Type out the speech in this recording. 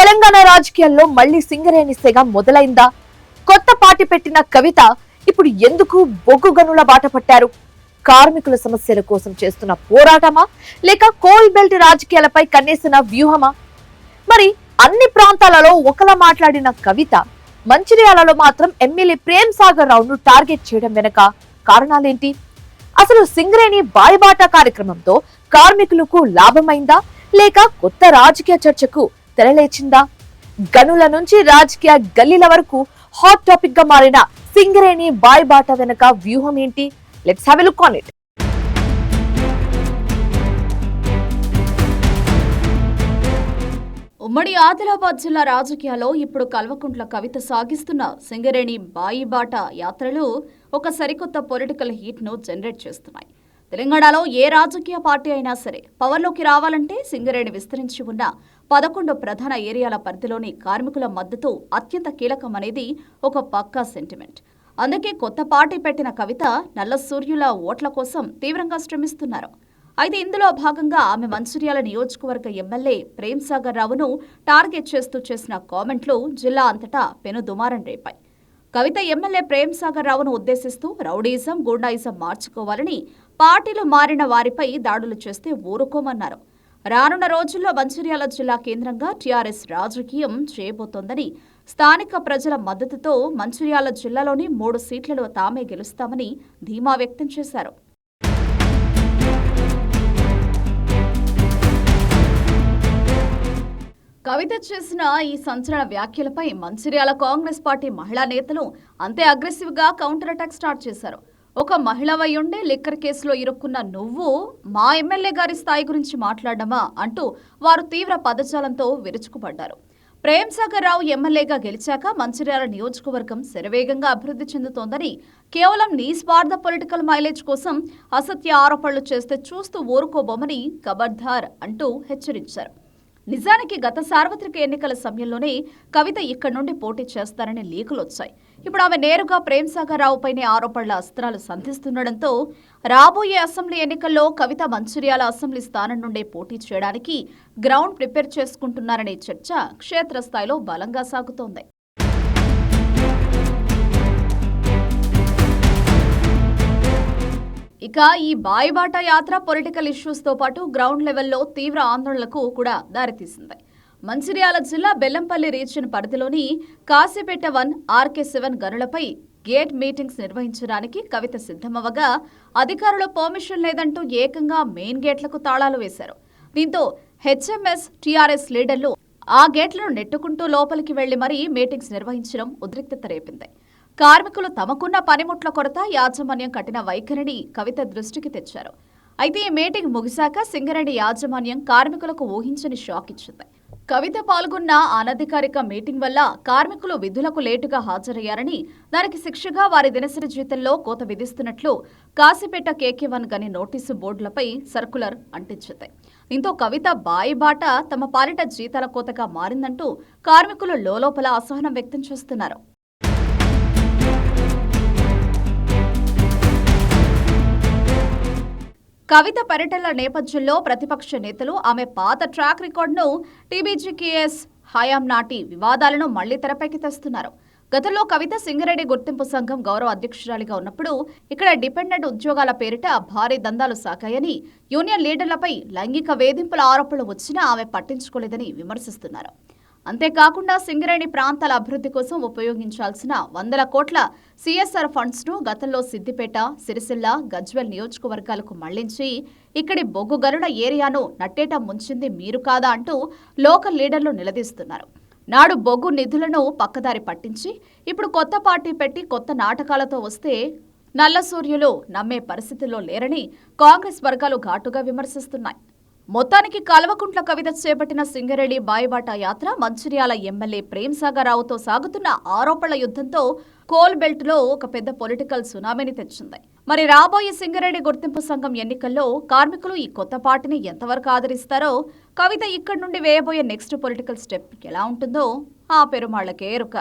తెలంగాణ రాజకీయాల్లో మళ్లీ సింగరేణి సెగ మొదలైందా? కొత్త పార్టీ పెట్టిన కవిత ఇప్పుడు ఎందుకు బొగ్గు గనుల బాట పట్టారు? కార్మికుల సమస్యల కోసం చేస్తున్న పోరాటమా, లేక కోల్ బెల్ట్ రాజకీయాలపై కన్నేసిన వ్యూహమా? మరి అన్ని ప్రాంతాలలో ఒకలా మాట్లాడిన కవిత మంచిర్యాలలో మాత్రం ఎమ్మెల్యే ప్రేమ్ సాగర్ రావును టార్గెట్ చేయడం వెనక కారణాలేంటి? అసలు సింగరేణి బాయిబాట కార్యక్రమంతో కార్మికులకు లాభమైందా, లేక కొత్త రాజకీయ చర్చకు తెరలేచిందా? గనుల నుంచి రాజకీయ గల్లీల వరకు హాట్ టాపిక్ గా మారిన సింగరేణి బాయిబాట వెనక వ్యూహం ఏంటి? Let's have a look on it. ఉమ్మడి ఆదిలాబాద్ జిల్లా రాజకీయాల్లో ఇప్పుడు కల్వకుంట్ల కవిత సాగిస్తున్న సింగరేణి బాయిబాట యాత్రలు ఒక సరికొత్త పొలిటికల్ హీట్ ను జనరేట్ చేస్తున్నాయి. తెలంగాణలో ఏ రాజకీయ పార్టీ అయినా సరే పవర్లోకి రావాలంటే సింగరేణి విస్తరించి ఉన్న 11 ప్రధాన ఏరియాల పరిధిలోని కార్మికుల మద్దతు అత్యంత కీలకమనేది ఒక పక్కా సెంటిమెంట్. అందుకే కొత్త పార్టీ పెట్టిన కవిత నల్ల సూర్యుల ఓట్ల కోసం తీవ్రంగా శ్రమిస్తున్నారు. అయితే ఇందులో భాగంగా ఆమె మంచిర్యాల నియోజకవర్గ ఎమ్మెల్యే ప్రేమ్ సాగర్ రావును టార్గెట్ చేస్తూ చేసిన కామెంట్లు జిల్లా అంతటా పెను దుమారం రేపాయి. కవిత ఎమ్మెల్యే ప్రేమ్ సాగర్ రావును ఉద్దేశిస్తూ రౌడీజం, గూండాయిజం మార్చుకోవాలని, పార్టీలు మారిన వారిపై దాడులు చేస్తే ఊరుకోమన్నారు. రానున్న రోజుల్లో మంచిర్యాల జిల్లా కేంద్రంగా టీఆర్ఎస్ రాజకీయం చేయబోతోందని, స్థానిక ప్రజల మద్దతుతో మంచిర్యాల జిల్లాలోని 3 సీట్లలో తామే గెలుస్తామని ధీమా వ్యక్తం చేశారు. కవిత చేసిన ఈ సంచలన వ్యాఖ్యలపై మంచిర్యాల కాంగ్రెస్ పార్టీ మహిళా నేతలు అంతే అగ్రెసివ్ గా కౌంటర్ అటాక్ స్టార్ట్ చేశారు. ఒక మహిళవై ఉండే లిక్కర్ కేసులో ఇరుక్కున్న నువ్వు మా ఎమ్మెల్యే గారి స్థాయి గురించి మాట్లాడమా అంటూ వారు తీవ్ర పదజాలంతో విరుచుకుపడ్డారు. ప్రేమ్ సాగర్ రావు ఎమ్మెల్యేగా గెలిచాక మంచిర్యాల నియోజకవర్గం శరవేగంగా అభివృద్ధి చెందుతోందని, కేవలం నీ స్వార్థ పొలిటికల్ మైలేజ్ కోసం అసత్య ఆరోపణలు చేస్తే చూస్తూ ఊరుకోబోమని ఖబర్దార్ అంటూ హెచ్చరించారు. నిజానికి గత సార్వత్రిక ఎన్నికల సమయంలోనే కవిత ఇక్కడి నుండి పోటీ చేస్తారని లీకులు వచ్చాయి. ఇప్పుడు ఆమె నేరుగా ప్రేమ్ సాగర్ రావుపైనే ఆరోపణల అస్త్రాలు సంధిస్తుండటంతో రాబోయే అసెంబ్లీ ఎన్నికల్లో కవిత మంచిర్యాల అసెంబ్లీ స్థానం నుండే పోటీ చేయడానికి గ్రౌండ్ ప్రిపేర్ చేసుకుంటున్నారనే చర్చ క్షేత్రస్థాయిలో బలంగా సాగుతోంది. ఇక ఈ బాయిబాట యాత్ర పొలిటికల్ ఇష్యూస్ తో పాటు గ్రౌండ్ లెవెల్లో తీవ్ర ఆందోళనలకు కూడా దారితీసింది. మంచిర్యాల జిల్లా బెల్లంపల్లి రీజియన్ పరిధిలోని కాశీపేట 1, RK7 గనులపై గేట్ మీటింగ్స్ నిర్వహించడానికి కవిత సిద్ధమవగా అధికారులు పర్మిషన్ లేదంటూ ఏకంగా మెయిన్ గేట్లకు తాళాలు వేశారు. దీంతో HMS, TRS లీడర్లు ఆ గేట్లను నెట్టుకుంటూ లోపలికి వెళ్లి మరీ మీటింగ్స్ నిర్వహించడం ఉద్రిక్తత రేపింది. కార్మికులు తమకున్న పనిముట్ల కొరత, యాజమాన్యం కఠిన వైఖరిని కవిత దృష్టికి తెచ్చారు. అయితే ఈ మీటింగ్ ముగిశాక సింగరేణి యాజమాన్యం కార్మికులకు ఊహించని షాక్ ఇచ్చింది. కవిత పాల్గొన్న అనధికారిక మీటింగ్ వల్ల కార్మికులు విధులకు లేటుగా హాజరయ్యారని, దానికి శిక్షగా వారి దినసరి జీతంలో కోత విధిస్తున్నట్లు కాశీపేట KK1 గని నోటీసు బోర్డులపై సర్కులర్ అంటించింది. దీంతో కవిత బాయిబాట తమ పాలిట జీతాల కోతగా మారిందంటూ కార్మికులు లోలోపల అసహనం వ్యక్తం చేస్తున్నారు. కవిత పర్యటనల నేపథ్యంలో ప్రతిపక్ష నేతలు ఆమె పాత ట్రాక్ రికార్డును, TBGKS హయాం నాటి వివాదాలను మళ్లీ తెరపైకి తెస్తున్నారు. గతంలో కవిత సింగరేణి గుర్తింపు సంఘం గౌరవ అధ్యక్షురాలిగా ఉన్నప్పుడు ఇక్కడ డిపెండెంట్ ఉద్యోగాల పేరిట భారీ దందాలు సాగాయని, యూనియన్ లీడర్లపై లైంగిక వేధింపుల ఆరోపణలు వచ్చినా ఆమె పట్టించుకోలేదని విమర్శిస్తున్నారు. అంతేకాకుండా సింగరేణి ప్రాంతాల అభివృద్ధి కోసం ఉపయోగించాల్సిన 100 కోట్ల CSR ఫండ్స్ ను గతంలో సిద్దిపేట, సిరిసిల్ల, గజ్వెల్ నియోజకవర్గాలకు మళ్లించి ఇక్కడి బొగ్గు గనుల ఏరియాను నట్టేట ముంచింది మీరు కాదా అంటూ లోకల్ లీడర్లు నిలదీస్తున్నారు. నాడు బొగ్గు నిధులను పక్కదారి పట్టించి ఇప్పుడు కొత్త పార్టీ పెట్టి కొత్త నాటకాలతో వస్తే నల్ల సూర్యులు నమ్మే పరిస్థితుల్లో లేరని కాంగ్రెస్ వర్గాలు ఘాటుగా విమర్శిస్తున్నాయి. మొత్తానికి కల్వకుంట్ల కవిత చేపట్టిన సింగరేణి బాయిబాట యాత్ర మంచిర్యాల ఎమ్మెల్యే ప్రేమ్ సాగర్ రావుతో సాగుతున్న ఆరోపణల యుద్ధంతో కోల్ బెల్ట్ లో ఒక పెద్ద పొలిటికల్ సునామీని తెచ్చింది. మరి రాబోయే సింగరేణి గుర్తింపు సంఘం ఎన్నికల్లో కార్మికులు ఈ కొత్త పార్టీని ఎంతవరకు ఆదరిస్తారో, కవిత ఇక్కడి నుండి వేయబోయే నెక్స్ట్ పొలిటికల్ స్టెప్ ఎలా ఉంటుందో ఆ పెరుమాళ్లకే ఎరుక.